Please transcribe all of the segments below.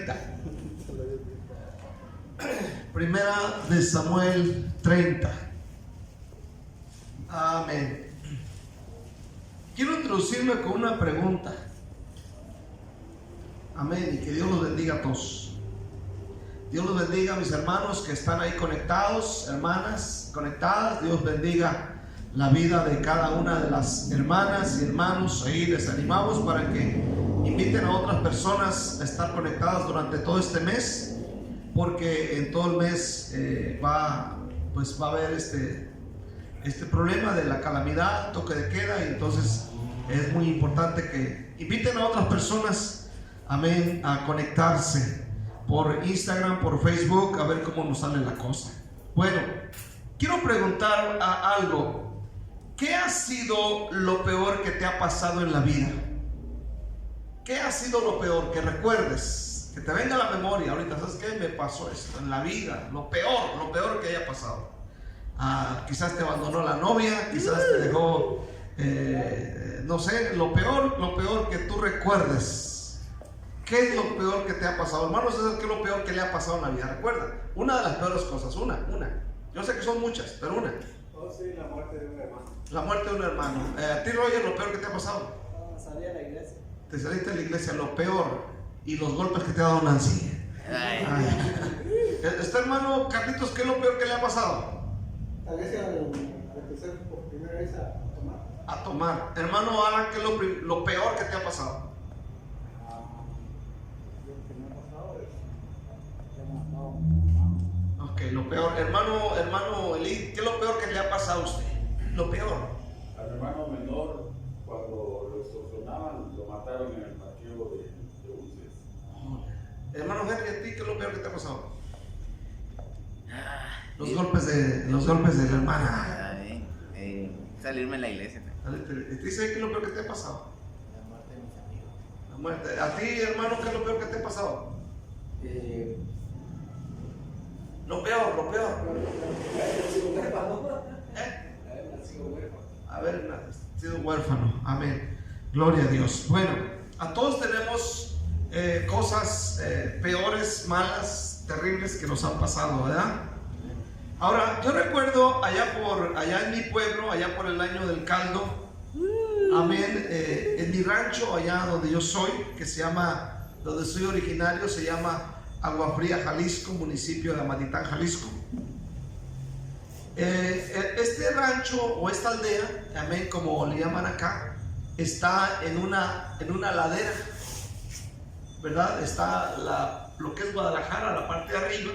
30. Primera de Samuel 30. Amén. Quiero introducirme con una pregunta. Amén. Y que Dios los bendiga a todos. Dios los bendiga a mis hermanos que están ahí conectados, hermanas conectadas. Dios bendiga la vida de cada una de las hermanas y hermanos. Ahí les animamos para que inviten a otras personas a estar conectadas durante todo este mes, porque en todo el mes va a haber este problema de la calamidad, toque de queda, y entonces es muy importante que inviten a otras personas, amén, a conectarse por Instagram, por Facebook, a ver cómo nos sale la cosa. Bueno, quiero preguntar algo. ¿Qué ha sido lo peor que te ha pasado en la vida? ¿Qué ha sido lo peor que recuerdes? Que te venga a la memoria ahorita. ¿Sabes qué? Me pasó esto en la vida. Lo peor que haya pasado. Quizás te abandonó la novia, quizás te dejó, no sé, lo peor que tú recuerdes. ¿Qué es lo peor que te ha pasado? Hermanos, ¿qué es lo peor que le ha pasado en la vida? Recuerda, una de las peores cosas, una. Yo sé que son muchas, pero una. Oh, sí, la muerte de un hermano. La muerte de un hermano. A ti, Roger, lo peor que te ha pasado. Salí a la iglesia. Te saliste de la iglesia, lo peor. Y los golpes que te ha dado Nancy. Este hermano Carlitos, ¿qué es lo peor que le ha pasado? Tal vez al empezar por primera vez a tomar. A tomar. Hermano Alan, ¿qué es lo peor que te ha pasado? Lo que me ha pasado es que he matado a mi mamá. Ok, lo peor. Hermano Eli, ¿qué es lo peor que le ha pasado a usted? Lo peor. Al hermano menor, cuando lo extorsionaban, lo mataron en el parqueo de buses. Hermano Henry, ¿a ti qué es lo peor que te ha pasado? Los golpes de la hermana. Salirme de la iglesia. ¿Te dice qué es lo peor que te ha pasado? La muerte de mis amigos. La muerte. ¿A ti, hermano, qué es lo peor que te ha pasado? Lo peor. Haber sido huérfano. Amén. Gloria a Dios. Bueno, a todos tenemos cosas peores, malas, terribles que nos han pasado, ¿verdad? Ahora, yo recuerdo allá en mi pueblo, allá por el año del caldo, amén, en mi rancho, allá donde yo soy, donde soy originario, se llama Agua Fría, Jalisco, municipio de Amatitán, Jalisco. Este rancho o esta aldea, amén, como le llaman acá, está en una ladera, ¿verdad? Está lo que es Guadalajara, la parte de arriba,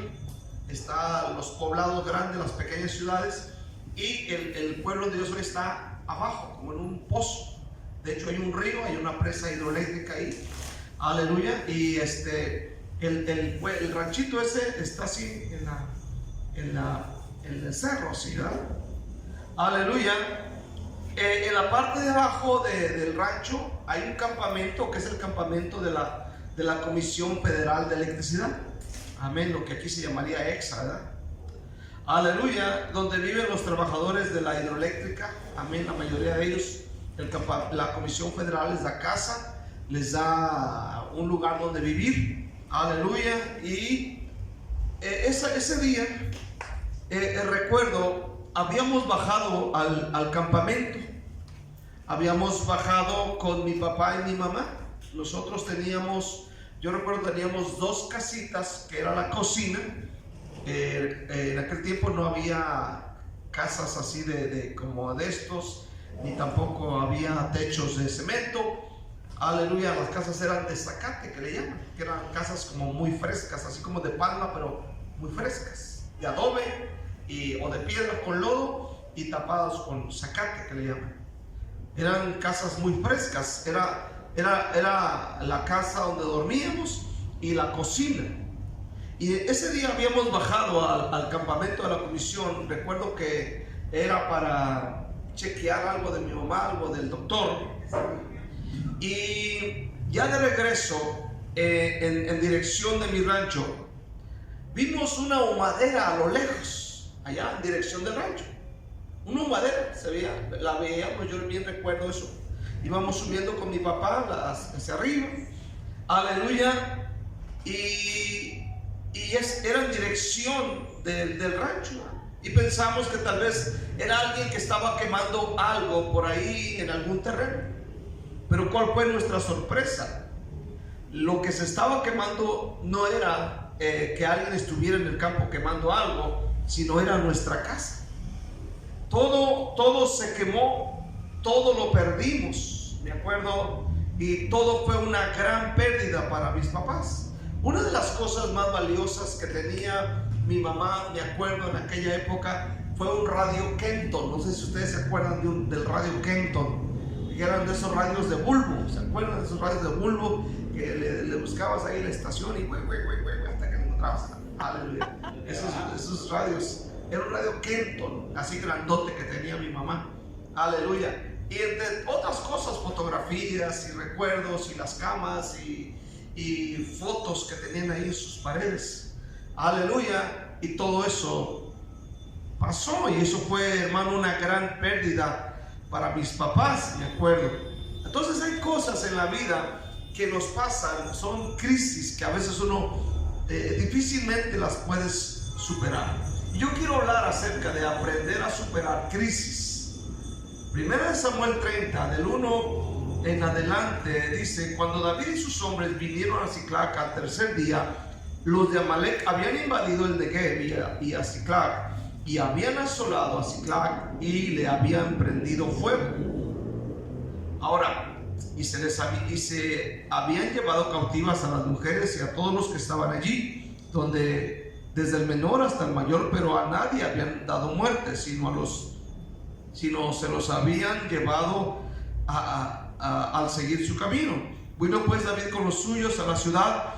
está los poblados grandes, las pequeñas ciudades, y el pueblo donde yo soy está abajo, como en un pozo. De hecho hay un río, hay una presa hidroeléctrica ahí, aleluya, y el ranchito ese está así en el cerro, ¿sí, verdad? Aleluya. En la parte de abajo del rancho hay un campamento que es el campamento de la Comisión Federal de Electricidad. Amén, lo que aquí se llamaría EXA, ¿verdad? Aleluya, donde viven los trabajadores de la hidroeléctrica. Amén, la mayoría de ellos, la Comisión Federal les da casa, les da un lugar donde vivir. Aleluya. Y ese día, recuerdo, habíamos bajado al campamento. Habíamos bajado con mi papá y mi mamá. Nosotros yo recuerdo teníamos dos casitas, que era la cocina. En aquel tiempo no había casas así como de estos, ni tampoco había techos de cemento. Aleluya, las casas eran de zacate, que le llaman, que eran casas como muy frescas, así como de palma, pero muy frescas, de adobe o de piedra con lodo y tapadas con zacate, que le llaman. Eran casas muy frescas. Era la casa donde dormíamos y la cocina. Y ese día habíamos bajado al campamento de la comisión. Recuerdo que era para chequear algo de mi mamá, algo del doctor. Y ya de regreso, en dirección de mi rancho, vimos una humadera a lo lejos, allá en dirección del rancho. Una humadera, la veíamos, yo bien recuerdo eso. Íbamos subiendo con mi papá hacia arriba, aleluya, era en dirección del rancho. Y pensamos que tal vez era alguien que estaba quemando algo por ahí en algún terreno. Pero ¿cuál fue nuestra sorpresa? Lo que se estaba quemando no era que alguien estuviera en el campo quemando algo, sino era nuestra casa. Todo se quemó, todo lo perdimos, me acuerdo, y todo fue una gran pérdida para mis papás. Una de las cosas más valiosas que tenía mi mamá, me acuerdo en aquella época, fue un radio Kenton. No sé si ustedes se acuerdan del radio Kenton, que eran de esos radios de bulbo. ¿Se acuerdan de esos radios de bulbo? Que le buscabas ahí la estación y hasta que lo encontrabas. Aleluya. Esos radios. Era un radio Kenton, así grandote, que tenía mi mamá. Aleluya. Y entre otras cosas, fotografías y recuerdos y las camas y fotos que tenían ahí en sus paredes. Aleluya. Y todo eso pasó, y eso fue, hermano, una gran pérdida para mis papás, me acuerdo. Entonces hay cosas en la vida que nos pasan, son crisis que a veces uno difícilmente las puedes superar. Y yo quiero hablar acerca de aprender a superar crisis. 1 Samuel 30, del 1 en adelante, dice: cuando David y sus hombres vinieron a Siclac al tercer día, los de Amalec habían invadido el Negev y a Siclac, y habían asolado a Siclac y le habían prendido fuego. Ahora, y se habían llevado cautivas a las mujeres y a todos los que estaban allí, desde el menor hasta el mayor, pero a nadie habían dado muerte, sino se los habían llevado al seguir su camino. Vino pues David con los suyos a la ciudad.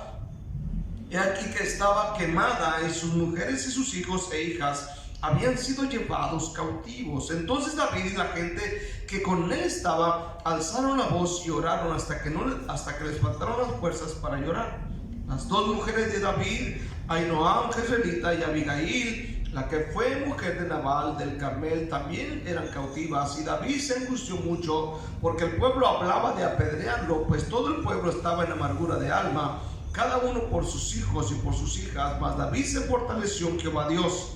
He aquí que estaba quemada, y sus mujeres y sus hijos e hijas habían sido llevados cautivos. Entonces David y la gente que con él estaba alzaron la voz y oraron hasta que les faltaron las fuerzas para llorar. Las dos mujeres de David, Ahinoam jezreelita y Abigail, la que fue mujer de Nabal del Carmel, también eran cautivas. Y David se angustió mucho porque el pueblo hablaba de apedrearlo, pues todo el pueblo estaba en amargura de alma, cada uno por sus hijos y por sus hijas. Mas David se fortaleció en Jehová Dios.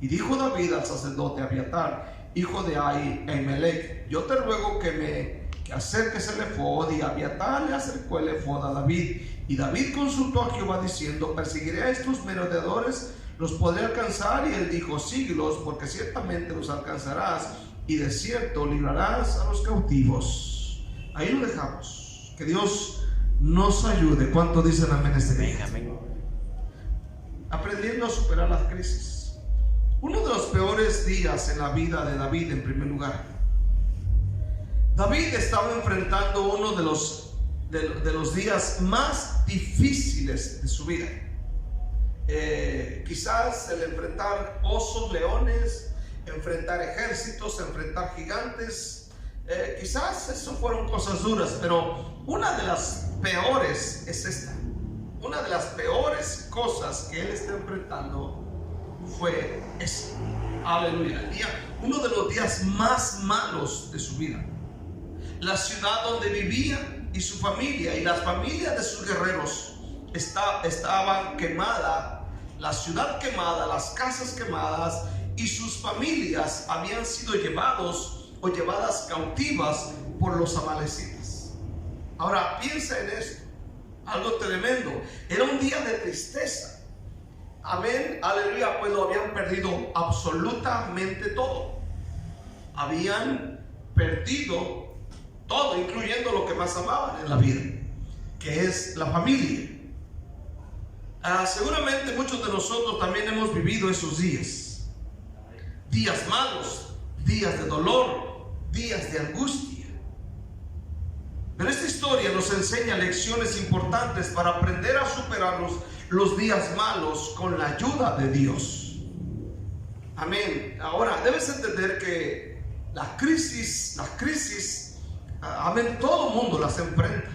Y dijo David al sacerdote Abiatar, hijo de Ahimelech: yo te ruego que acerques el efod. Y Abiatar le acercó el efod a David. Y David consultó a Jehová diciendo: ¿perseguiré a estos merodeadores? ¿Los podré alcanzar? Y él dijo: síguelos, porque ciertamente los alcanzarás, y de cierto librarás a los cautivos. Ahí lo dejamos. Que Dios nos ayude. ¿Cuánto dicen amén este día? Amén. Aprendiendo a superar las crisis. Uno de los peores días en la vida de David, en primer lugar. David estaba enfrentando uno de los días más difíciles de su vida. Quizás el enfrentar osos, leones, enfrentar ejércitos, enfrentar gigantes. Quizás eso fueron cosas duras, pero una de las peores es esta. Una de las peores cosas que él está enfrentando fue eso. Aleluya. Uno de los días más malos de su vida. La ciudad donde vivía y su familia y las familias de sus guerreros estaban quemadas. La ciudad quemada, las casas quemadas, y sus familias habían sido llevadas cautivas por los amalecitas. Ahora piensa en esto, algo tremendo. Era un día de tristeza. Amén, aleluya, pues lo habían perdido absolutamente todo. Habían perdido todo, incluyendo lo que más amaban en la vida, que es la familia. Seguramente muchos de nosotros también hemos vivido esos días malos, días de dolor, días de angustia. Pero esta historia nos enseña lecciones importantes para aprender a superar los días malos con la ayuda de Dios. Amén. Ahora debes entender que las crisis, amén, todo mundo las enfrenta.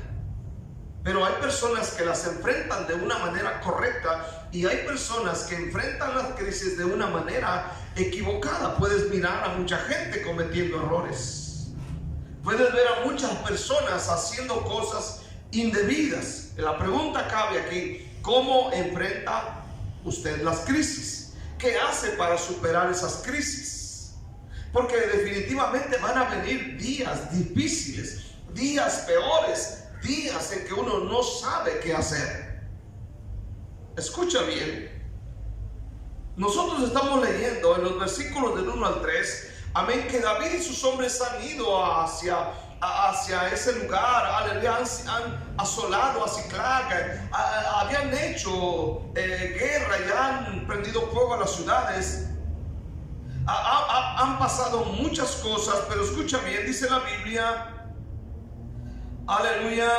Pero hay personas que las enfrentan de una manera correcta y hay personas que enfrentan las crisis de una manera equivocada. Puedes mirar a mucha gente cometiendo errores. Puedes ver a muchas personas haciendo cosas indebidas. La pregunta cabe aquí: ¿Cómo enfrenta usted las crisis? ¿Qué hace para superar esas crisis? Porque definitivamente van a venir días difíciles, días peores, días en que uno no sabe qué hacer. Escucha bien. Nosotros estamos leyendo en los versículos del 1 al 3, amén, que David y sus hombres han ido hacia ese lugar, aleluya, han asolado a Ziklag, habían hecho guerra y han prendido fuego a las ciudades. Han pasado muchas cosas, pero escucha bien, dice la Biblia, aleluya,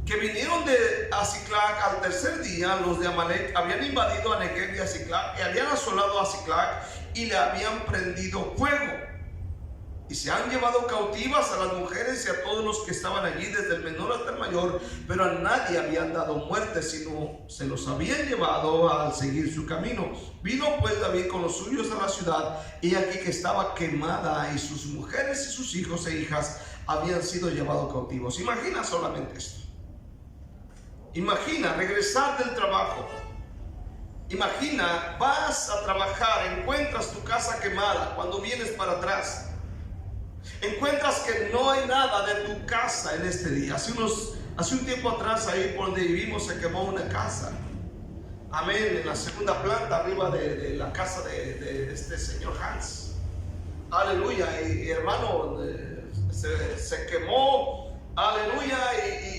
que vinieron a Ziklag al tercer día. Los de Amalek habían invadido a Negev y a Ziklag, y habían asolado a Ziklag y le habían prendido fuego, y se han llevado cautivas a las mujeres y a todos los que estaban allí, desde el menor hasta el mayor, pero a nadie habían dado muerte, sino se los habían llevado al seguir su camino. Vino pues David con los suyos a la ciudad, y aquí que estaba quemada, y sus mujeres y sus hijos e hijas habían sido llevados cautivos. Imagina solamente esto. Imagina regresar del trabajo. Imagina, vas a trabajar, encuentras tu casa quemada. Cuando vienes para atrás, encuentras que no hay nada de tu casa en este día. Hace un tiempo atrás, ahí por donde vivimos, se quemó una casa. Amén, en la segunda planta, arriba de la casa de este señor Hans. Aleluya, y hermano, se quemó. Aleluya,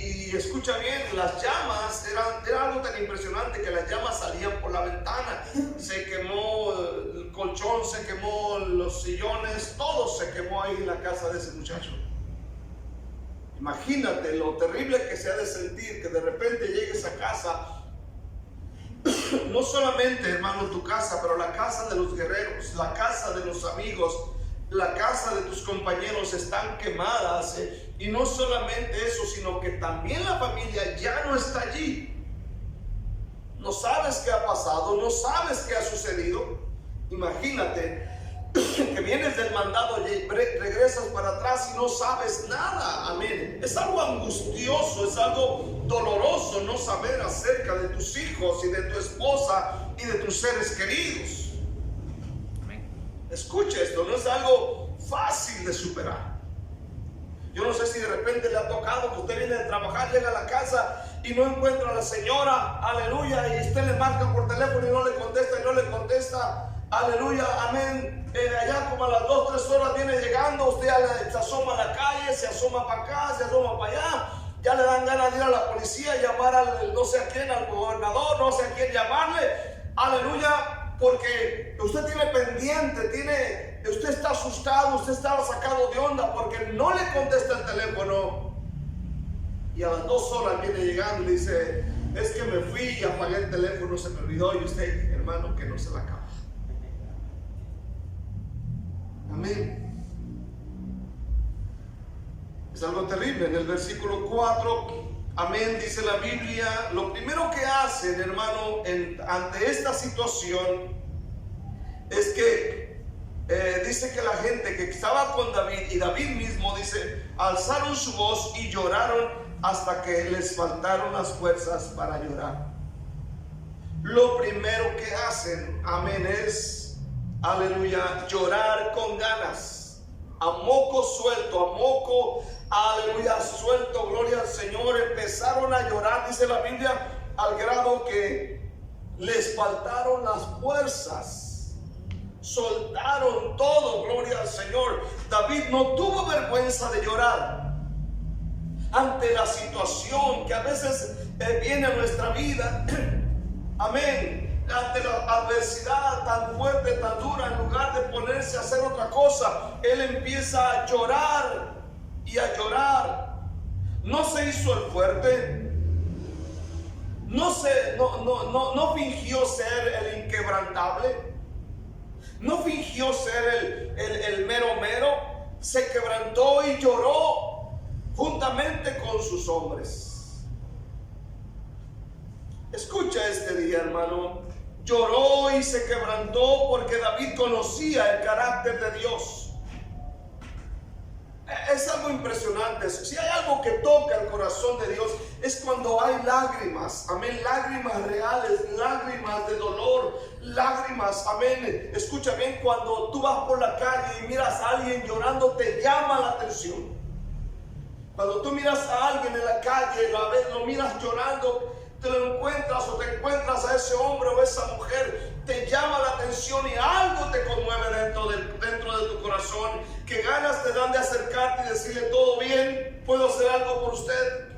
y escucha bien, las llamas era algo tan impresionante que las llamas salían por la ventana. Se quemó el colchón, se quemó los sillones, todo se quemó ahí en la casa de ese muchacho. Imagínate lo terrible que se ha de sentir que de repente llegues a casa, no solamente, hermano, tu casa, pero la casa de los guerreros, la casa de los amigos, la casa de tus compañeros están quemadas, y no solamente eso, sino que también la familia ya no está allí. No sabes qué ha pasado, no sabes qué ha sucedido. Imagínate que vienes del mandado, regresas para atrás y no sabes nada. Amén. Es algo angustioso, es algo doloroso no saber acerca de tus hijos y de tu esposa y de tus seres queridos. Escucha esto, no es algo fácil de superar. Yo no sé si de repente le ha tocado que usted viene de trabajar, llega a la casa y no encuentra a la señora, aleluya, y usted le marca por teléfono y no le contesta, aleluya, amén. Allá como a las 2, 3 horas viene llegando, usted se asoma a la calle, se asoma para acá, se asoma para allá, ya le dan ganas de ir a la policía, llamar al no sé a quién, al gobernador, no sé a quién llamarle, aleluya. Porque usted tiene pendiente, usted está asustado, usted está sacado de onda porque no le contesta el teléfono. Y a las 2 horas viene llegando y dice, es que me fui y apagué el teléfono, se me olvidó. Y usted, hermano, que no se la acaba. Amén. Es algo terrible. En el versículo 4, amén, dice la Biblia, lo primero que hacen, hermano, ante esta situación es que dice que la gente que estaba con David y David mismo, dice, alzaron su voz y lloraron hasta que les faltaron las fuerzas para llorar. Lo primero que hacen, amén, es, aleluya, llorar con ganas, a moco suelto, a moco, aleluya, suelto, gloria al Señor. Empezaron a llorar, dice la Biblia, al grado que les faltaron las fuerzas. Soltaron todo, gloria al Señor. David no tuvo vergüenza de llorar ante la situación que a veces viene a nuestra vida. Amén. Ante la adversidad tan fuerte, tan dura, en lugar de ponerse a hacer otra cosa, él empieza a llorar y a llorar. No se hizo el fuerte, no fingió ser el inquebrantable, no fingió ser el mero mero. Se quebrantó y lloró juntamente con sus hombres. Escucha este día, hermano. Lloró y se quebrantó porque David conocía el carácter de Dios. Es algo impresionante. Si hay algo que toca el corazón de Dios, es cuando hay lágrimas, amén, lágrimas reales, lágrimas de dolor, lágrimas, amén. Escucha bien, cuando tú vas por la calle y miras a alguien llorando, te llama la atención. Cuando tú miras a alguien en la calle, lo miras llorando, te lo encuentras o te encuentras a ese hombre o esa mujer, te llama la atención y algo te conmueve dentro de tu corazón, que ganas te dan de acercarte y decirle: todo bien, puedo hacer algo por usted.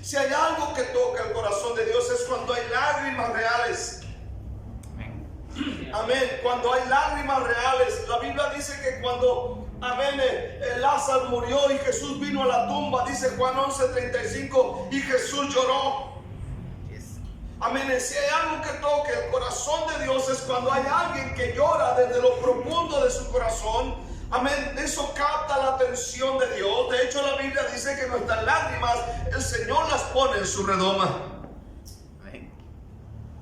Si hay algo que toca el corazón de Dios, es cuando hay lágrimas reales. Amén. Cuando hay lágrimas reales. La Biblia dice que cuando, amén, Lázaro murió y Jesús vino a la tumba, dice Juan 11:35, y Jesús lloró. Amén. Si hay algo que toque el corazón de Dios, es cuando hay alguien que llora desde lo profundo de su corazón. Amén. Eso capta la atención de Dios. De hecho, la Biblia dice que nuestras lágrimas el Señor las pone en su redoma. Amén.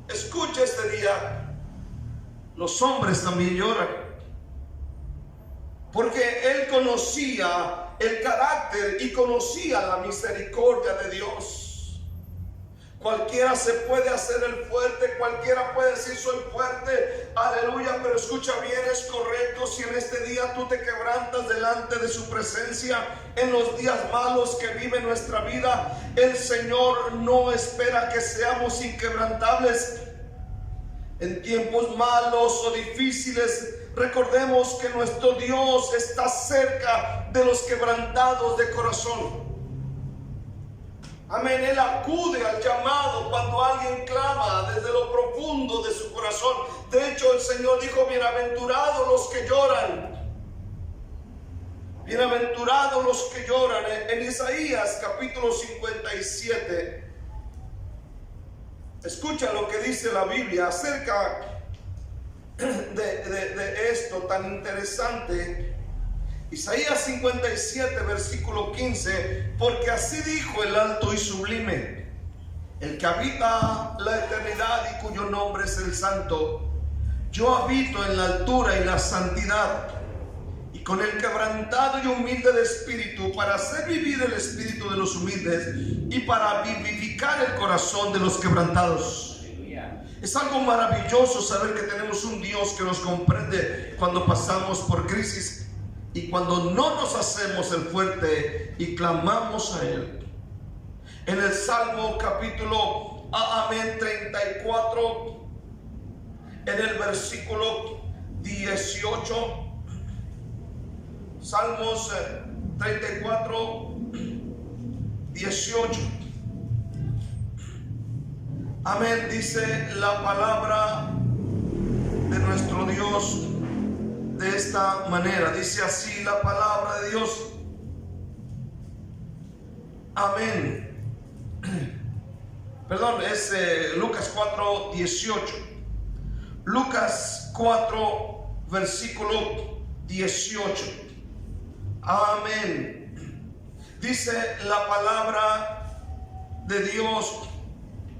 Escucha este día. Los hombres también lloran, porque Él conocía el carácter y conocía la misericordia de Dios. Cualquiera se puede hacer el fuerte, cualquiera puede decir: soy fuerte, aleluya. Pero escucha bien, es correcto si en este día tú te quebrantas delante de su presencia, en los días malos que vive nuestra vida, el Señor no espera que seamos inquebrantables. En tiempos malos o difíciles, recordemos que nuestro Dios está cerca de los quebrantados de corazón. Amén. Él acude al llamado cuando alguien clama desde lo profundo de su corazón. De hecho, el Señor dijo: bienaventurados los que lloran. Bienaventurados los que lloran. En Isaías capítulo 57, escucha lo que dice la Biblia acerca de esto tan interesante. Isaías 57, versículo 15: porque así dijo el alto y sublime, el que habita la eternidad y cuyo nombre es el Santo. Yo habito en la altura y la santidad, y con el quebrantado y humilde de espíritu, para hacer vivir el espíritu de los humildes y para vivificar el corazón de los quebrantados. Es algo maravilloso saber que tenemos un Dios que nos comprende cuando pasamos por crisis y cuando no nos hacemos el fuerte y clamamos a Él. En el Salmo capítulo 34, en el versículo 18, Salmos 34, 18. Amén. Dice la palabra de nuestro Dios de esta manera. Dice así la palabra de Dios. Amén. Perdón, es Lucas 4, 18. Lucas 4, versículo 18. Amén. Dice la palabra de Dios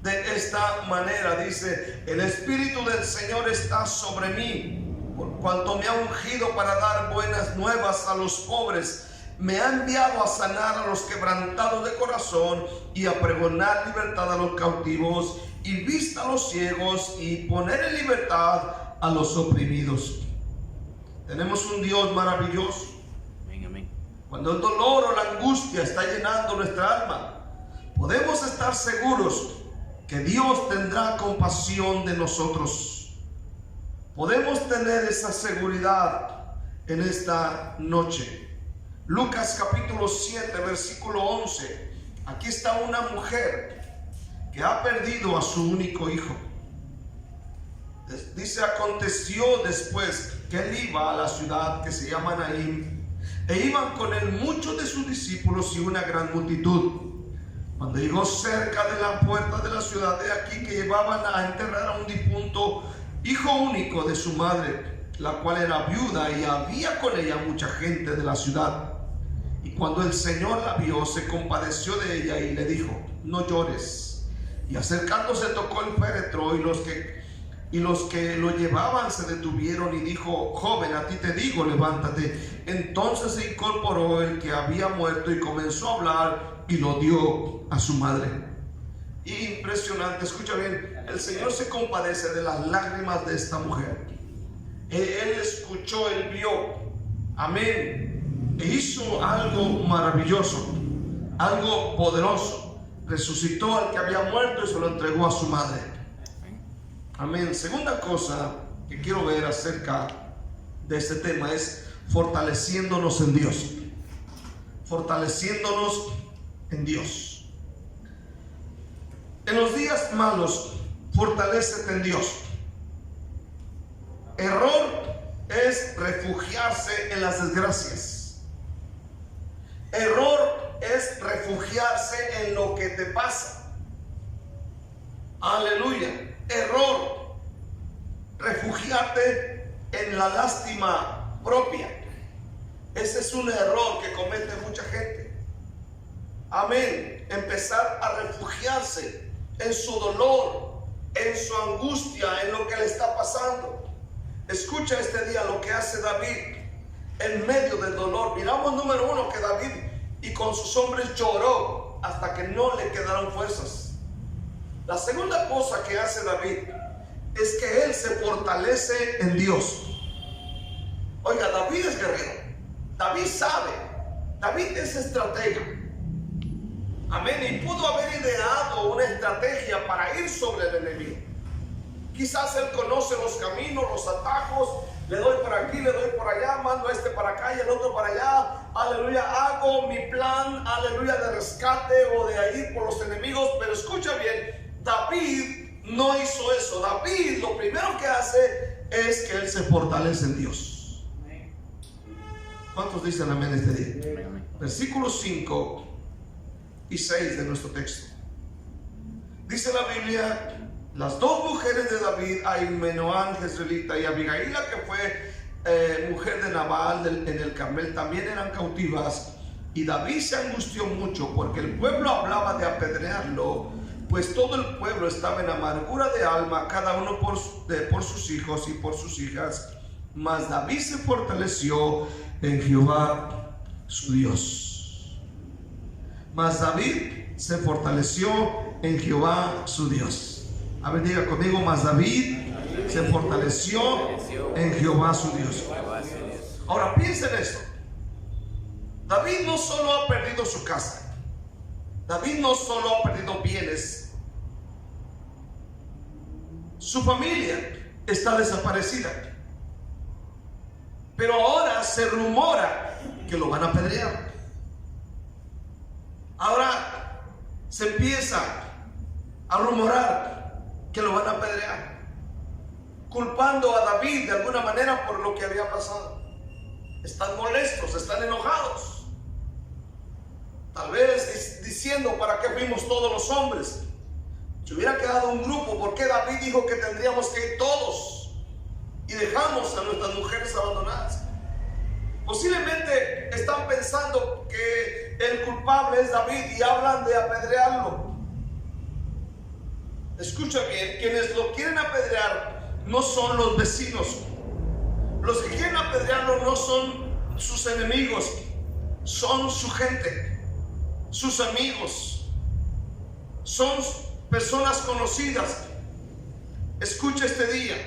de esta manera. Dice: el Espíritu del Señor está sobre mí, por cuanto me ha ungido para dar buenas nuevas a los pobres. Me ha enviado a sanar a los quebrantados de corazón y a pregonar libertad a los cautivos y vista a los ciegos y poner en libertad a los oprimidos. Tenemos un Dios maravilloso. Cuando el dolor o la angustia está llenando nuestra alma, podemos estar seguros que Dios tendrá compasión de nosotros. Podemos tener esa seguridad en esta noche. Lucas capítulo 7, versículo 11. Aquí está una mujer que ha perdido a su único hijo. Dice: aconteció después que él iba a la ciudad que se llama Naín, e iban con él muchos de sus discípulos y una gran multitud. Cuando llegó cerca de la puerta de la ciudad, de aquí que llevaban a enterrar a un difunto hijo único de su madre, la cual era viuda, y había con ella mucha gente de la ciudad. Y cuando el Señor la vio, se compadeció de ella y le dijo: no llores. Y acercándose tocó el féretro, y los que Y los que lo llevaban se detuvieron y dijo: joven, a ti te digo, levántate. Entonces se incorporó el que había muerto y comenzó a hablar y lo dio a su madre. Impresionante, escucha bien, el Señor se compadece de las lágrimas de esta mujer. Él escuchó, él vio, amén, e hizo algo maravilloso, algo poderoso. Resucitó al que había muerto y se lo entregó a su madre. Amén. Segunda cosa que quiero ver acerca de este tema es fortaleciéndonos en Dios. Fortaleciéndonos en Dios. En los días malos, fortalécete en Dios. Error es refugiarse en las desgracias. Error es refugiarse en lo que te pasa. Aleluya. Error, refugiarte en la lástima propia. Ese es un error que comete mucha gente. Amén. Empezar a refugiarse en su dolor, en su angustia, en lo que le está pasando. Escucha este día lo que hace David en medio del dolor. Miramos, número uno, que David y con sus hombres lloró hasta que no le quedaron fuerzas. La segunda cosa que hace David es que él se fortalece en Dios. Oiga, David es guerrero. David sabe. David es estratega. Amén. Y pudo haber ideado una estrategia para ir sobre el enemigo. Quizás él conoce los caminos, los atajos. Le doy por aquí, le doy por allá, mando a este para acá y el otro para allá. Aleluya, hago mi plan, aleluya, de rescate o de ir por los enemigos. Pero escucha bien, David no hizo eso. David lo primero que hace es que él se fortalece en Dios. ¿Cuántos dicen amén este día? Versículos 5 y 6 de nuestro texto. Dice la Biblia: las dos mujeres de David, Ahinoam jezreelita y Abigail, que fue mujer de Nabal en el Carmel, también eran cautivas. Y David se angustió mucho porque el pueblo hablaba de apedrearlo, pues todo el pueblo estaba en amargura de alma, cada uno por sus hijos y por sus hijas. Mas David se fortaleció en Jehová su Dios. Mas David se fortaleció en Jehová su Dios. A ver, diga conmigo: mas David se fortaleció en Jehová su Dios. Ahora piensen esto. David no solo ha perdido su casa. David no solo ha perdido bienes. Su familia está desaparecida. Pero ahora se rumora que lo van a apedrear. Ahora se empieza a rumorar que lo van a apedrear, culpando a David de alguna manera por lo que había pasado. Están molestos, están enojados. Tal vez diciendo: ¿para qué fuimos todos los hombres? Si hubiera quedado un grupo, ¿por qué David dijo que tendríamos que ir todos y dejamos a nuestras mujeres abandonadas? Posiblemente están pensando que el culpable es David y hablan de apedrearlo. Escucha bien, quienes lo quieren apedrear no son los vecinos. Los que quieren apedrearlo no son sus enemigos, son su gente, sus amigos, son personas conocidas. Escucha este día,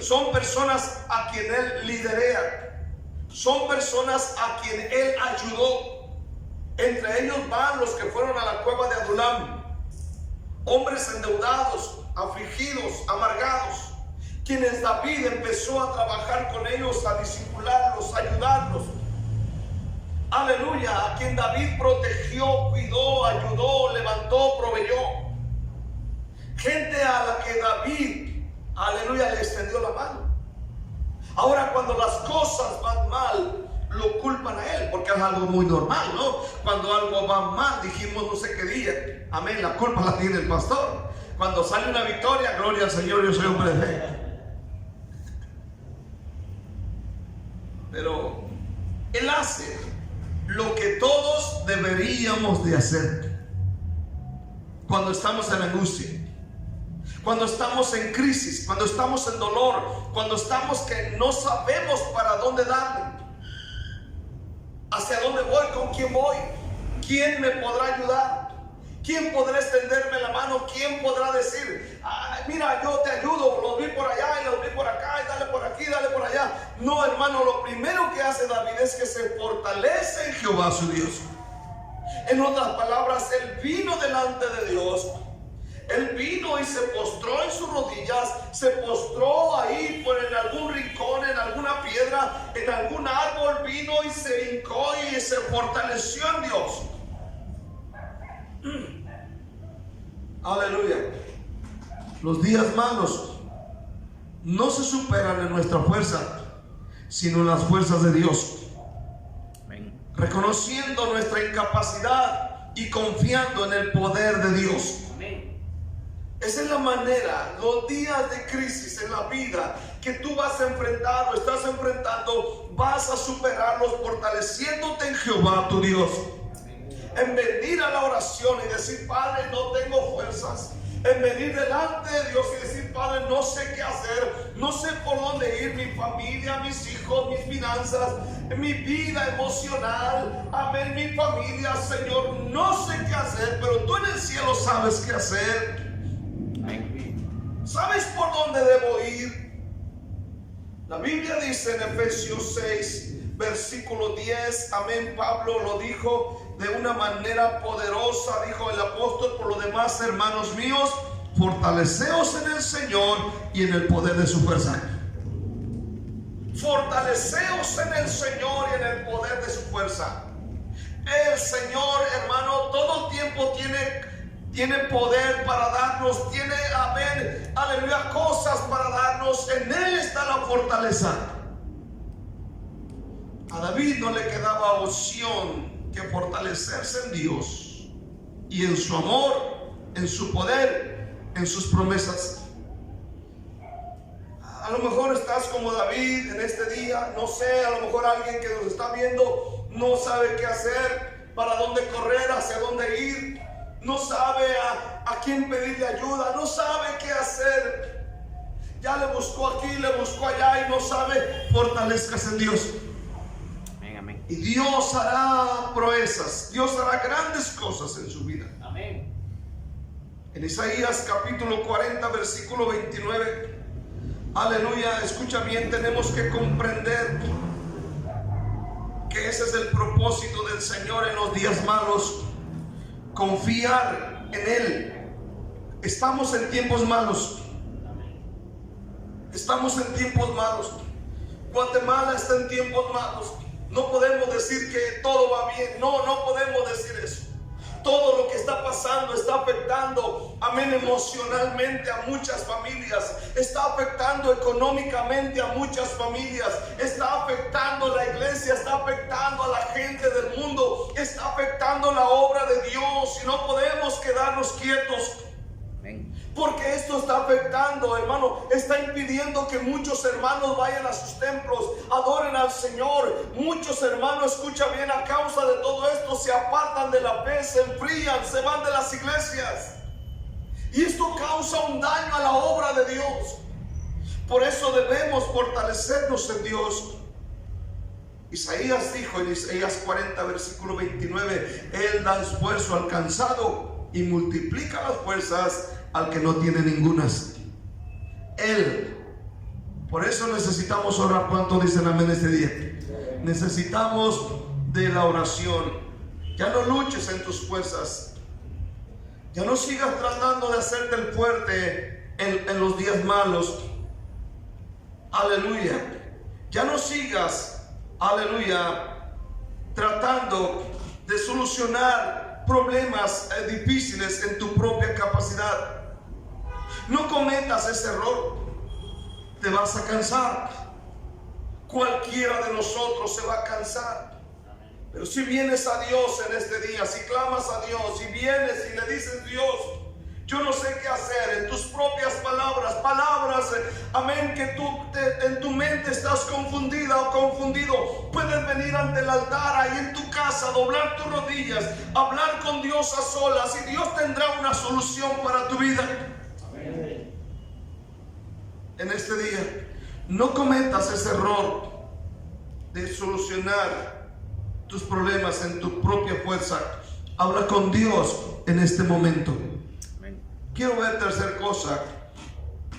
son personas a quien él liderea, son personas a quien él ayudó. Entre ellos van los que fueron a la cueva de Adulam. Hombres endeudados, afligidos, amargados, quienes David empezó a trabajar con ellos, a discipularlos, a ayudarlos. Aleluya, a quien David protegió, cuidó, ayudó, levantó, proveyó. Gente a la que David, aleluya, le extendió la mano. Ahora, cuando las cosas van mal, lo culpan a él, porque es algo muy normal, ¿no? Cuando algo va mal, dijimos no sé qué día, amén, la culpa la tiene el pastor. Cuando sale una victoria, gloria al Señor, yo soy hombre de fe. Pero él hace lo que todos deberíamos de hacer cuando estamos en angustia, cuando estamos en crisis, cuando estamos en dolor, cuando estamos que no sabemos para dónde darle, hacia dónde voy, con quién voy, quién me podrá ayudar, quién podrá extenderme la mano, quién podrá decir, mira, yo te ayudo, los vi por allá y los vi por acá, y dale por aquí, dale por allá. No, hermano, lo primero que hace David es que se fortalece en Jehová su Dios. En otras palabras, él vino delante de Dios. Él vino y se postró en sus rodillas, se postró ahí en algún rincón, en alguna piedra, en algún árbol, vino y se hincó y se fortaleció en Dios. Aleluya. Los días malos no se superan en nuestra fuerza, sino en las fuerzas de Dios. Reconociendo nuestra incapacidad y confiando en el poder de Dios. Esa es la manera, los días de crisis en la vida que tú vas a enfrentar o estás enfrentando, vas a superarlos fortaleciéndote en Jehová tu Dios. En venir a la oración y decir, Padre, no tengo fuerzas. En venir delante de Dios y decir, Padre, no sé qué hacer, no sé por dónde ir, mi familia, mis hijos, mis finanzas, mi vida emocional, amén, mi familia, Señor, no sé qué hacer, pero tú en el cielo sabes qué hacer. ¿Sabes por dónde debo ir? La Biblia dice en Efesios 6, versículo 10, amén, Pablo lo dijo de una manera poderosa, dijo el apóstol, por lo demás, hermanos míos, fortaleceos en el Señor y en el poder de su fuerza. Fortaleceos en el Señor y en el poder de su fuerza. El Señor, hermano, todo el tiempo tiene poder para darnos, tiene, amén, aleluya, cosas para darnos. En Él está la fortaleza. A David no le quedaba opción que fortalecerse en Dios y en su amor, en su poder, en sus promesas. A lo mejor estás como David en este día, no sé, a lo mejor alguien que nos está viendo no sabe qué hacer, para dónde correr, hacia dónde ir, no sabe a quién pedirle ayuda, no sabe qué hacer. Ya le buscó aquí, le buscó allá y no sabe. Fortalezcas en Dios. Amén. Y Dios hará proezas, Dios hará grandes cosas en su vida. Amén. En Isaías capítulo 40, versículo 29. Aleluya, escucha bien, tenemos que comprender que ese es el propósito del Señor en los días malos. Confiar en Él. Estamos en tiempos malos. Estamos en tiempos malos. Guatemala está en tiempos malos. No podemos decir que todo va bien. No podemos decir eso. Todo lo que está pasando está afectando, amén, emocionalmente a muchas familias. Está afectando económicamente a muchas familias. Está afectando la iglesia, está afectando a la gente del mundo. Está afectando la obra de Dios y no podemos quedarnos quietos. Porque esto está afectando, hermano, está impidiendo que muchos hermanos vayan a sus templos, adoren al Señor. Muchos hermanos, escucha bien, a causa de todo esto se apartan de la fe, se enfrían, se van de las iglesias. Y esto causa un daño a la obra de Dios. Por eso debemos fortalecernos en Dios. Isaías dijo en Isaías 40, versículo 29, Él da esfuerzo al cansado y multiplica las fuerzas al que no tiene ningunas. Él. Por eso necesitamos orar. ¿Cuánto dicen amén este día? Necesitamos de la oración. Ya no luches en tus fuerzas. Ya no sigas tratando de hacerte el fuerte en los días malos. Aleluya. Ya no sigas, aleluya, tratando de solucionar problemas difíciles en tu propia capacidad. No cometas ese error. Te vas a cansar. Cualquiera de nosotros se va a cansar. Pero si vienes a Dios en este día, si clamas a Dios, si vienes y le dices, Dios, yo no sé qué hacer, en tus propias palabras, amén, que tú en tu mente estás confundida o confundido, puedes venir ante el altar ahí en tu casa, doblar tus rodillas, hablar con Dios a solas y Dios tendrá una solución para tu vida. Amén. en este día, no cometas ese error de solucionar tus problemas en tu propia fuerza. Habla con Dios en este momento. Amén. Quiero ver tercera cosa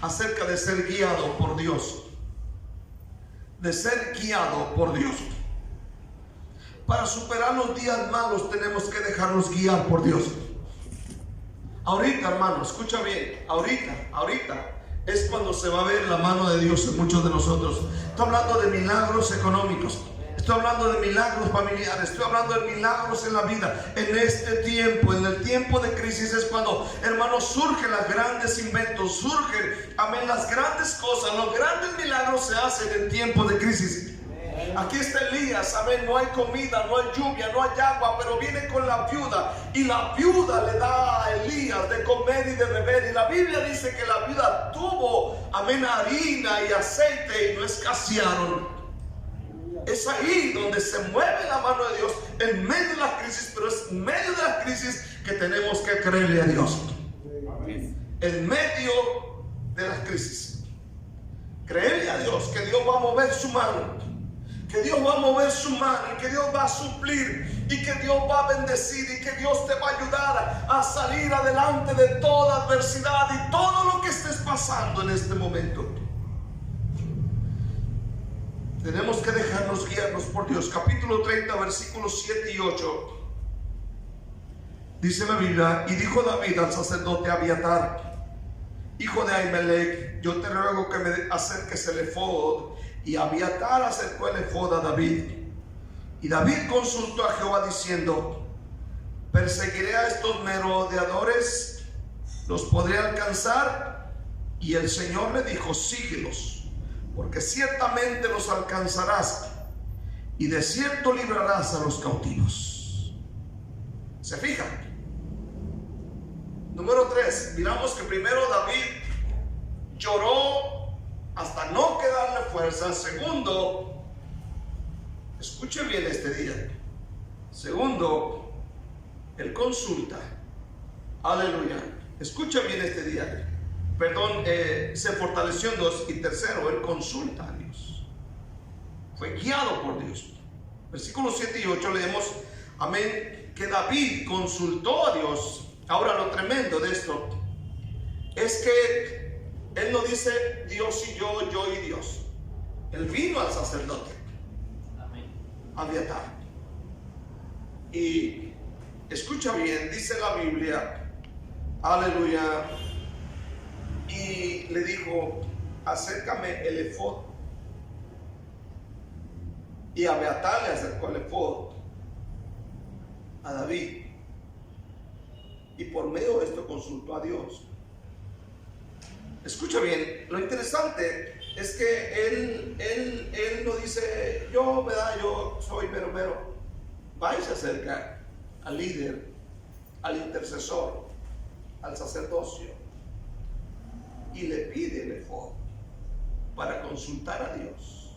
acerca de ser guiado por Dios. De ser guiado por Dios. Para superar los días malos tenemos que dejarnos guiar por Dios. Ahorita, hermano, escucha bien, ahorita es cuando se va a ver la mano de Dios en muchos de nosotros. Estoy hablando de milagros económicos, estoy hablando de milagros familiares, estoy hablando de milagros en la vida. En este tiempo, en el tiempo de crisis, es cuando, hermanos, surgen los grandes inventos, surgen, amén, las grandes cosas, los grandes milagros se hacen en tiempo de crisis. Aquí está Elías, amén, no hay comida, no hay lluvia, no hay agua, pero viene con la viuda y la viuda le da a Elías de comer y de beber, y la Biblia dice que la viuda tuvo, amén, harina y aceite y no escasearon. Es ahí donde se mueve la mano de Dios en medio de la crisis, pero es en medio de la crisis que tenemos que creerle a Dios. En medio de la crisis, creerle a Dios que Dios va a mover su mano, que Dios va a mover su mano y que Dios va a suplir y que Dios va a bendecir y que Dios te va a ayudar a salir adelante de toda adversidad y todo lo que estés pasando en este momento. Tenemos que dejarnos guiarnos por Dios. Capítulo 30, versículos 7 y 8. Dice la Biblia: y dijo David al sacerdote Abiatar, hijo de Ahimelech, yo te ruego que me acerques el efod. Y Abiatar acercó el efod a David. Y David consultó a Jehová diciendo: ¿perseguiré a estos merodeadores? ¿Los podré alcanzar? Y el Señor le dijo: síguelos, porque ciertamente los alcanzarás, y de cierto librarás a los cautivos. ¿Se fijan? Número 3, miramos que primero David lloró hasta no quedarle fuerza. Segundo, escuche bien este día. Segundo, él consulta. Aleluya. Escucha bien este día. Perdón, se fortaleció en 2. Y tercero, él consulta a Dios. Fue guiado por Dios. Versículos 7 y 8 leemos, amén, que David consultó a Dios. Ahora, lo tremendo de esto es que él no dice Dios y yo y Dios. Él vino al sacerdote, amén, Abiatar. Y escucha bien, dice la Biblia, aleluya, y le dijo: acércame el efod. Y Abiatar le acercó el efod a David, y por medio de esto consultó a Dios. Escucha bien, lo interesante es que él no dice yo soy mero. Va y se acerca al líder, al intercesor, al sacerdocio, y le pide el efod para consultar a Dios.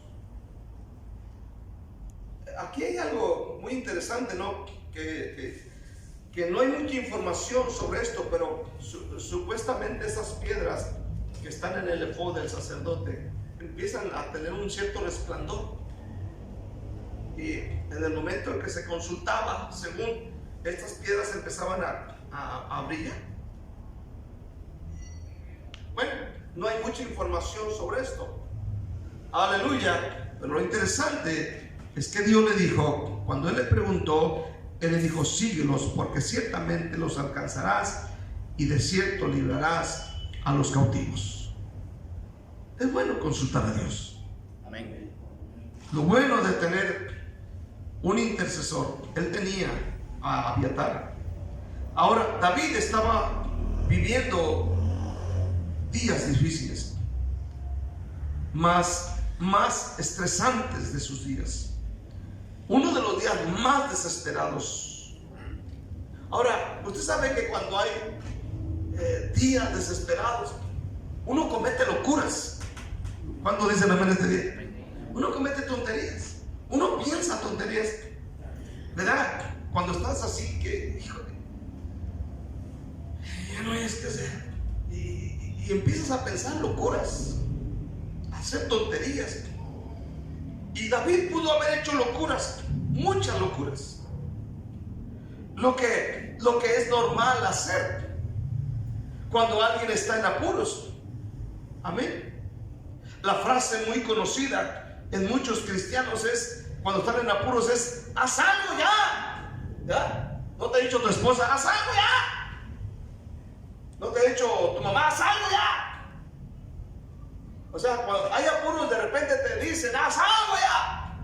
Aquí hay algo muy interesante, ¿no? Que no hay mucha información sobre esto, pero supuestamente esas piedras que están en el efod del sacerdote empiezan a tener un cierto resplandor, y en el momento en que se consultaba, según estas piedras empezaban a brillar. Bueno, no hay mucha información sobre esto, aleluya, pero lo interesante es que Dios le dijo, cuando él le preguntó, él le dijo: síguelos, porque ciertamente los alcanzarás, y de cierto librarás a los cautivos. Es bueno consultar a Dios. Amén. Lo bueno de tener un intercesor, él tenía a Abiatar. Ahora, David estaba viviendo días difíciles, más estresantes de sus días. Uno de los días más desesperados. Ahora, usted sabe que cuando hay días desesperados, uno comete locuras. ¿Cuándo dicen amén este día? Uno comete tonterías, uno piensa tonterías, ¿verdad? Cuando estás así que, híjole, ya no hay que hacer, y empiezas a pensar locuras. hacer tonterías. Y David pudo haber hecho locuras, muchas locuras. Lo que es normal hacer cuando alguien está en apuros. Amén. La frase muy conocida en muchos cristianos es, cuando están en apuros, es: haz algo ya. ¿Ya? ¿No te ha dicho tu esposa: haz algo ya? ¿No te ha dicho tu mamá: haz algo ya? O sea, cuando hay apuros, de repente te dicen: haz algo ya.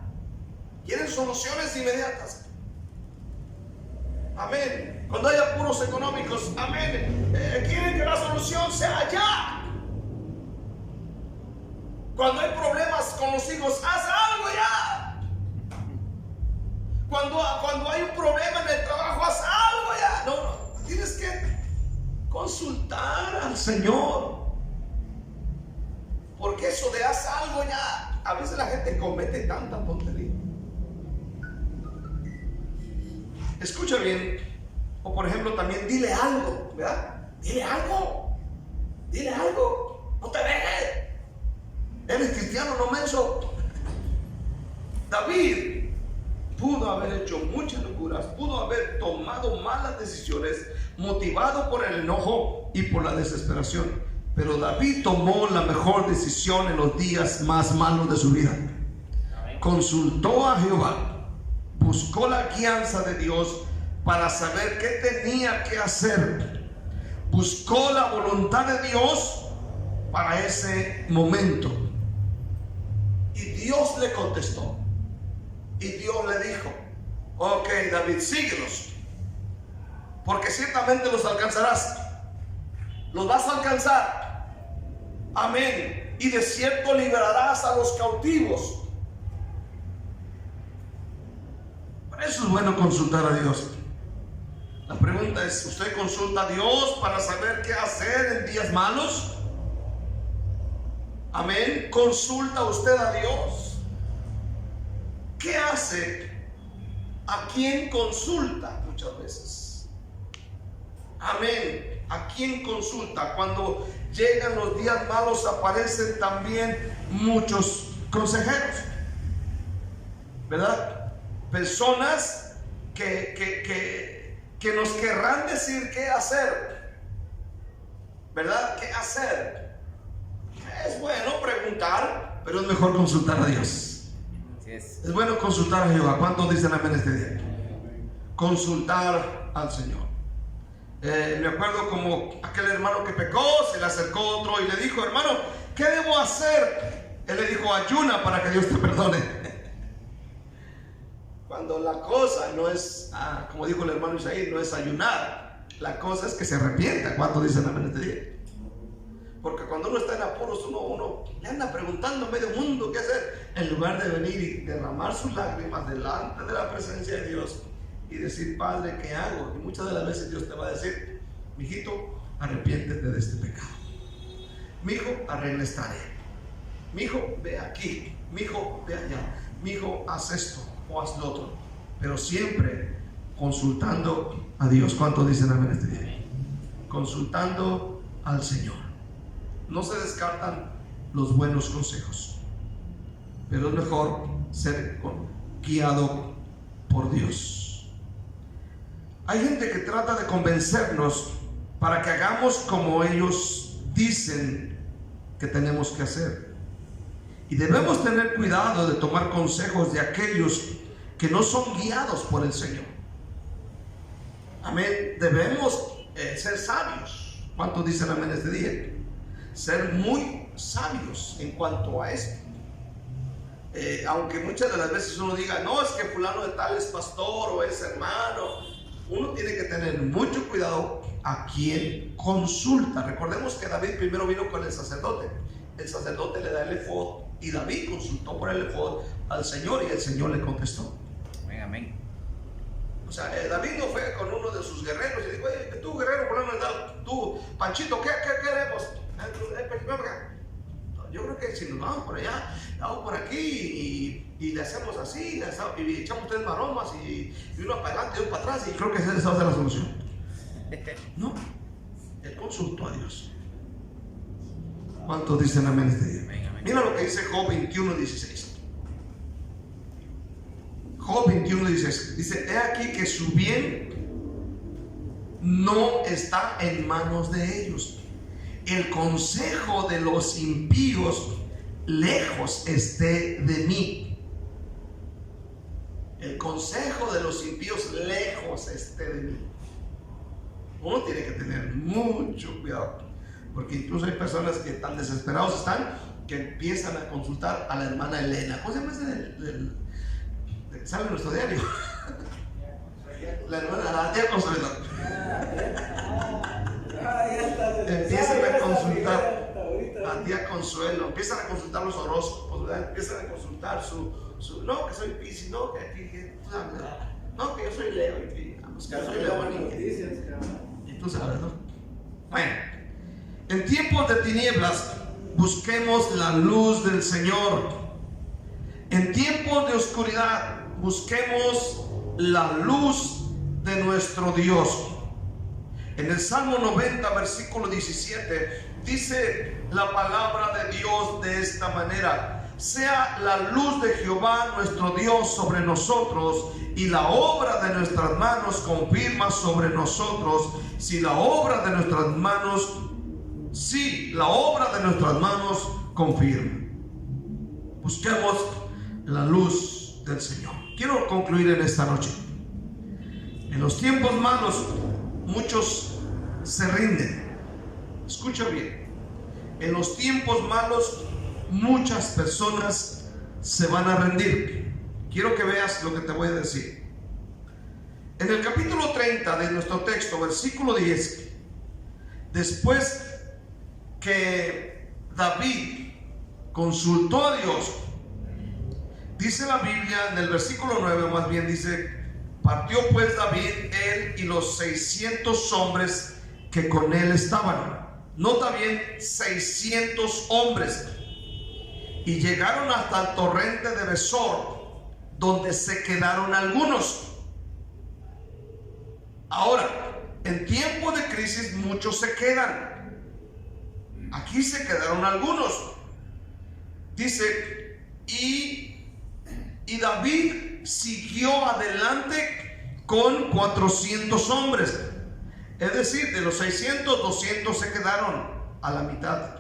Quieren soluciones inmediatas. Amén. Cuando hay apuros económicos, amén, quieren que la solución sea ya. Cuando hay problemas con los hijos, haz algo ya. Cuando hay un problema en el trabajo, haz algo ya. No, tienes que consultar al Señor. Porque eso de haz algo ya, a veces la gente comete tanta tontería. Escucha bien. O por ejemplo también, dile algo, ¿verdad? Dile algo. Dile algo. No te dejes. Eres cristiano, no menso. David pudo haber hecho muchas locuras, pudo haber tomado malas decisiones, motivado por el enojo y por la desesperación. Pero David tomó la mejor decisión en los días más malos de su vida. Consultó a Jehová, buscó la guianza de Dios para saber qué tenía que hacer. Buscó la voluntad de Dios para ese momento. Y Dios le contestó. Y Dios le dijo: ok, David, síguelos, porque ciertamente los alcanzarás. Los vas a alcanzar. Amén. Y de cierto liberarás a los cautivos. Por eso es bueno consultar a Dios. La pregunta es: ¿usted consulta a Dios para saber qué hacer en días malos? Amén. ¿Consulta usted a Dios? ¿Qué hace? ¿A quién consulta muchas veces? Amén. ¿A quién consulta? Cuando llegan los días malos, aparecen también muchos consejeros, ¿verdad? Personas que nos querrán decir qué hacer, ¿verdad? ¿Qué hacer? Es bueno preguntar, pero es mejor consultar a Dios. Es bueno consultar a Jehová. ¿Cuántos dicen amén este día? Consultar al Señor. Me acuerdo como aquel hermano que pecó, se le acercó otro y le dijo: hermano, ¿qué debo hacer? Él le dijo: ayuna para que Dios te perdone. Cuando la cosa no es, como dijo el hermano Isaí, no es ayunar. La cosa es que se arrepienta. ¿Cuántos dicen amén este día? Porque cuando uno está en apuros, uno le anda preguntando a medio mundo qué hacer, en lugar de venir y derramar sus lágrimas delante de la presencia de Dios y decir: Padre, ¿qué hago? Y muchas de las veces Dios te va a decir: mijito, arrepiéntete de este pecado. Mijo, arregla esta área. Mijo, ve aquí. Mijo, ve allá. Mijo, haz esto o haz lo otro. Pero siempre consultando a Dios. ¿Cuántos dicen amén este día? Consultando al Señor. No se descartan los buenos consejos, pero es mejor ser guiado por Dios. Hay gente que trata de convencernos para que hagamos como ellos dicen que tenemos que hacer. Y debemos tener cuidado de tomar consejos de aquellos que no son guiados por el Señor. Amén. Debemos ser sabios. ¿Cuántos dicen amén este día? Ser muy sabios en cuanto a esto. Aunque muchas de las veces uno diga: no, es que fulano de tal es pastor o es hermano. Uno tiene que tener mucho cuidado a quien consulta. Recordemos que David primero vino con el sacerdote. El sacerdote le da el efod y David consultó por el efod al Señor y el Señor le contestó. Amén, amén. O sea, David no fue con uno de sus guerreros y dijo: oye, tú guerrero, tú Panchito, ¿qué queremos? Yo creo que si nos vamos por allá, vamos por aquí y le hacemos así, y echamos tres maromas y uno para adelante y uno para atrás, y creo que esa va a ser la solución. No, él consultó a Dios. ¿Cuántos dicen amén este día? Amén, amén. Mira lo que dice Job 21:16. Job 21:16 dice: he aquí que su bien no está en manos de ellos. El consejo de los impíos lejos esté de mí. El consejo de los impíos lejos esté de mí. Uno tiene que tener mucho cuidado, porque incluso hay personas que tan desesperados están que empiezan a consultar a la hermana Elena. ¿Cómo se llama ese? ¿Sabe nuestro diario? La hermana, la tía Consuelo. Empiezan a consultar a tía Consuelo, empiezan a consultar los horóscopos, ¿verdad? Empiezan a consultar no, que soy Piscis, no, que aquí, no, que yo soy Leo, y que yo soy León, y tú sabes, ¿no? Bueno, en tiempos de tinieblas busquemos la luz del Señor. En tiempos de oscuridad busquemos la luz de nuestro Dios. En el Salmo 90, versículo 17, dice la palabra de Dios de esta manera: sea la luz de Jehová nuestro Dios sobre nosotros, y la obra de nuestras manos confirma sobre nosotros. Si la obra de nuestras manos, confirma. Busquemos la luz del Señor. Quiero concluir en esta noche. En los tiempos malos muchos se rinden. Escucha bien. En los tiempos malos muchas personas se van a rendir. Quiero que veas lo que te voy a decir. En el capítulo 30 de nuestro texto, versículo 10, después que David consultó a Dios, dice la Biblia en el versículo 9, más bien dice: partió pues David, él y los 600 hombres que con él estaban. Nota bien, 600 hombres. Y llegaron hasta el torrente de Besor, donde se quedaron algunos. Ahora, en tiempo de crisis muchos se quedan. Aquí se quedaron algunos. Dice: y David siguió adelante con 400 hombres. Es decir, de los 600, 200 se quedaron a la mitad,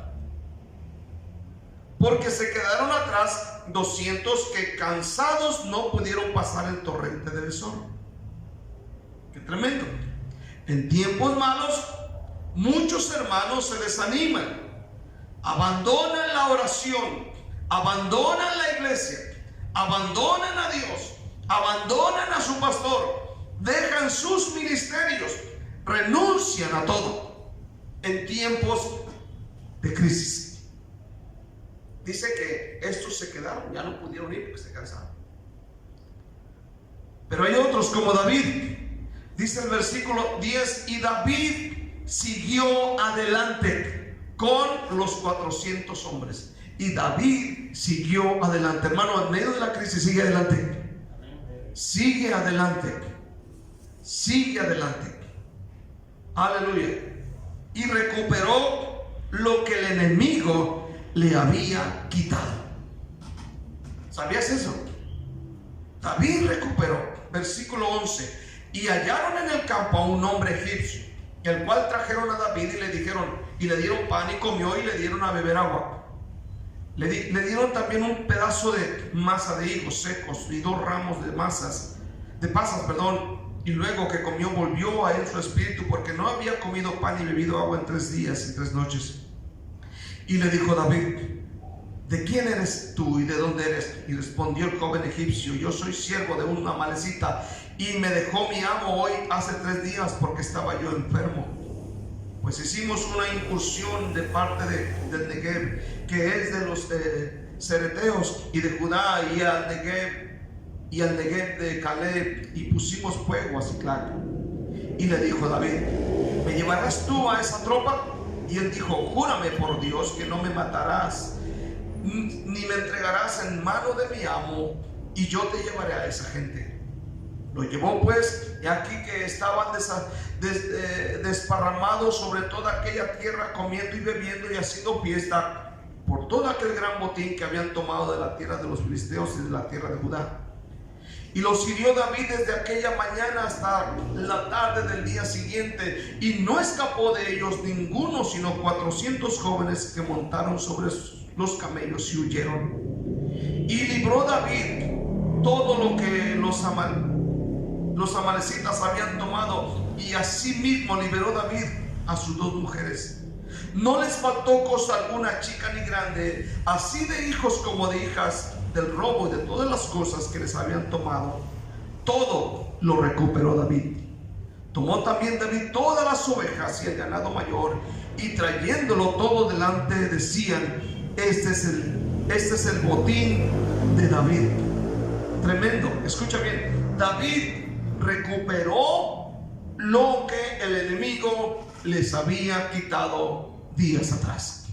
porque se quedaron atrás 200 que cansados no pudieron pasar el torrente de Besor. Qué tremendo. En tiempos malos muchos hermanos se desaniman, abandonan la oración, abandonan la iglesia, abandonan a Dios, abandonan a su pastor, dejan sus ministerios, renuncian a todo en tiempos de crisis. Dice que estos se quedaron, ya no pudieron ir porque se cansaron. Pero hay otros como David. Dice el versículo 10: y David siguió adelante con los 400 hombres. Y David siguió adelante. Hermano, en medio de la crisis sigue adelante. Sigue adelante. Sigue adelante. Aleluya. Y recuperó lo que el enemigo le había quitado. ¿Sabías eso? David recuperó. Versículo 11: y hallaron en el campo a un hombre egipcio, el cual trajeron a David y le dijeron, y le dieron pan y comió, y le dieron a beber agua. Le dieron también un pedazo de masa de higos secos y 2 ramos de pasas, y luego que comió volvió a él su espíritu, porque no había comido pan y bebido agua en 3 días y 3 noches. Y le dijo David: ¿de quién eres tú y de dónde eres? Y respondió el joven egipcio: yo soy siervo de una amalecita, y me dejó mi amo hoy hace 3 días porque estaba yo enfermo. Pues hicimos una incursión de parte del Negev, que es de los cereteos y de Judá, y al Negev de Caleb, y pusimos fuego a Siclag. Y le dijo David: ¿me llevarás tú a esa tropa? Y él dijo: júrame por Dios que no me matarás, ni me entregarás en mano de mi amo, y yo te llevaré a esa gente. Lo llevó pues, y aquí que estaban desparramados sobre toda aquella tierra, comiendo y bebiendo y haciendo fiesta, por todo aquel gran botín que habían tomado de la tierra de los filisteos y de la tierra de Judá. Y los hirió David desde aquella mañana hasta la tarde del día siguiente, y no escapó de ellos ninguno, sino 400 jóvenes que montaron sobre los camellos y huyeron. Y libró David todo lo que los amalecitas habían tomado, y asimismo liberó David a sus 2 mujeres. No les faltó cosa alguna, chica ni grande, así de hijos como de hijas, del robo y de todas las cosas que les habían tomado. Todo lo recuperó David. Tomó también David todas las ovejas y el ganado mayor, y trayéndolo todo delante decían: este es el botín de David. Tremendo, escucha bien. David recuperó lo que el enemigo les había quitado días atrás.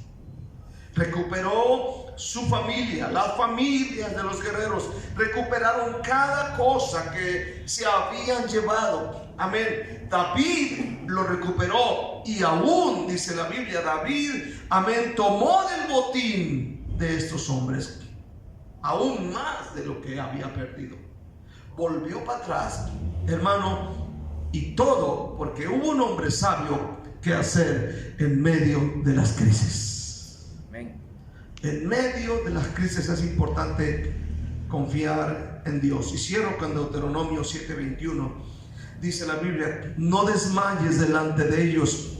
Recuperó su familia, las familias de los guerreros recuperaron cada cosa que se habían llevado. Amén. David lo recuperó, y aún dice la Biblia, David, amén, tomó del botín de estos hombres aún más de lo que había perdido. Volvió para atrás, hermano, y todo porque hubo un hombre sabio que hacer en medio de las crisis. En medio de las crisis es importante confiar en Dios. Y cierro con Deuteronomio 7:21. Dice la Biblia: no desmayes delante de ellos,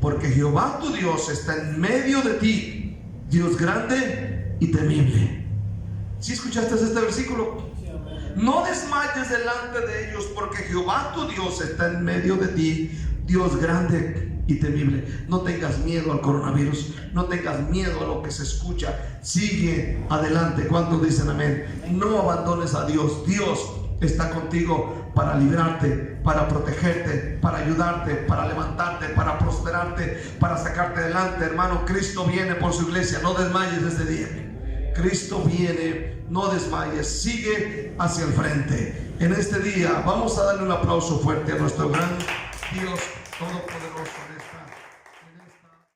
porque Jehová tu Dios está en medio de ti, Dios grande y temible. ¿Sí escuchaste este versículo? No desmayes delante de ellos, porque Jehová tu Dios está en medio de ti, Dios grande y temible. No tengas miedo al coronavirus, no tengas miedo a lo que se escucha. Sigue adelante. ¿Cuántos dicen amén? No abandones a Dios. Dios está contigo para librarte, para protegerte, para ayudarte, para levantarte, para prosperarte, para sacarte adelante. Hermano, Cristo viene por su iglesia. No desmayes este día. Cristo viene, no desmayes, sigue hacia el frente. En este día vamos a darle un aplauso fuerte a nuestro gran Dios todopoderoso.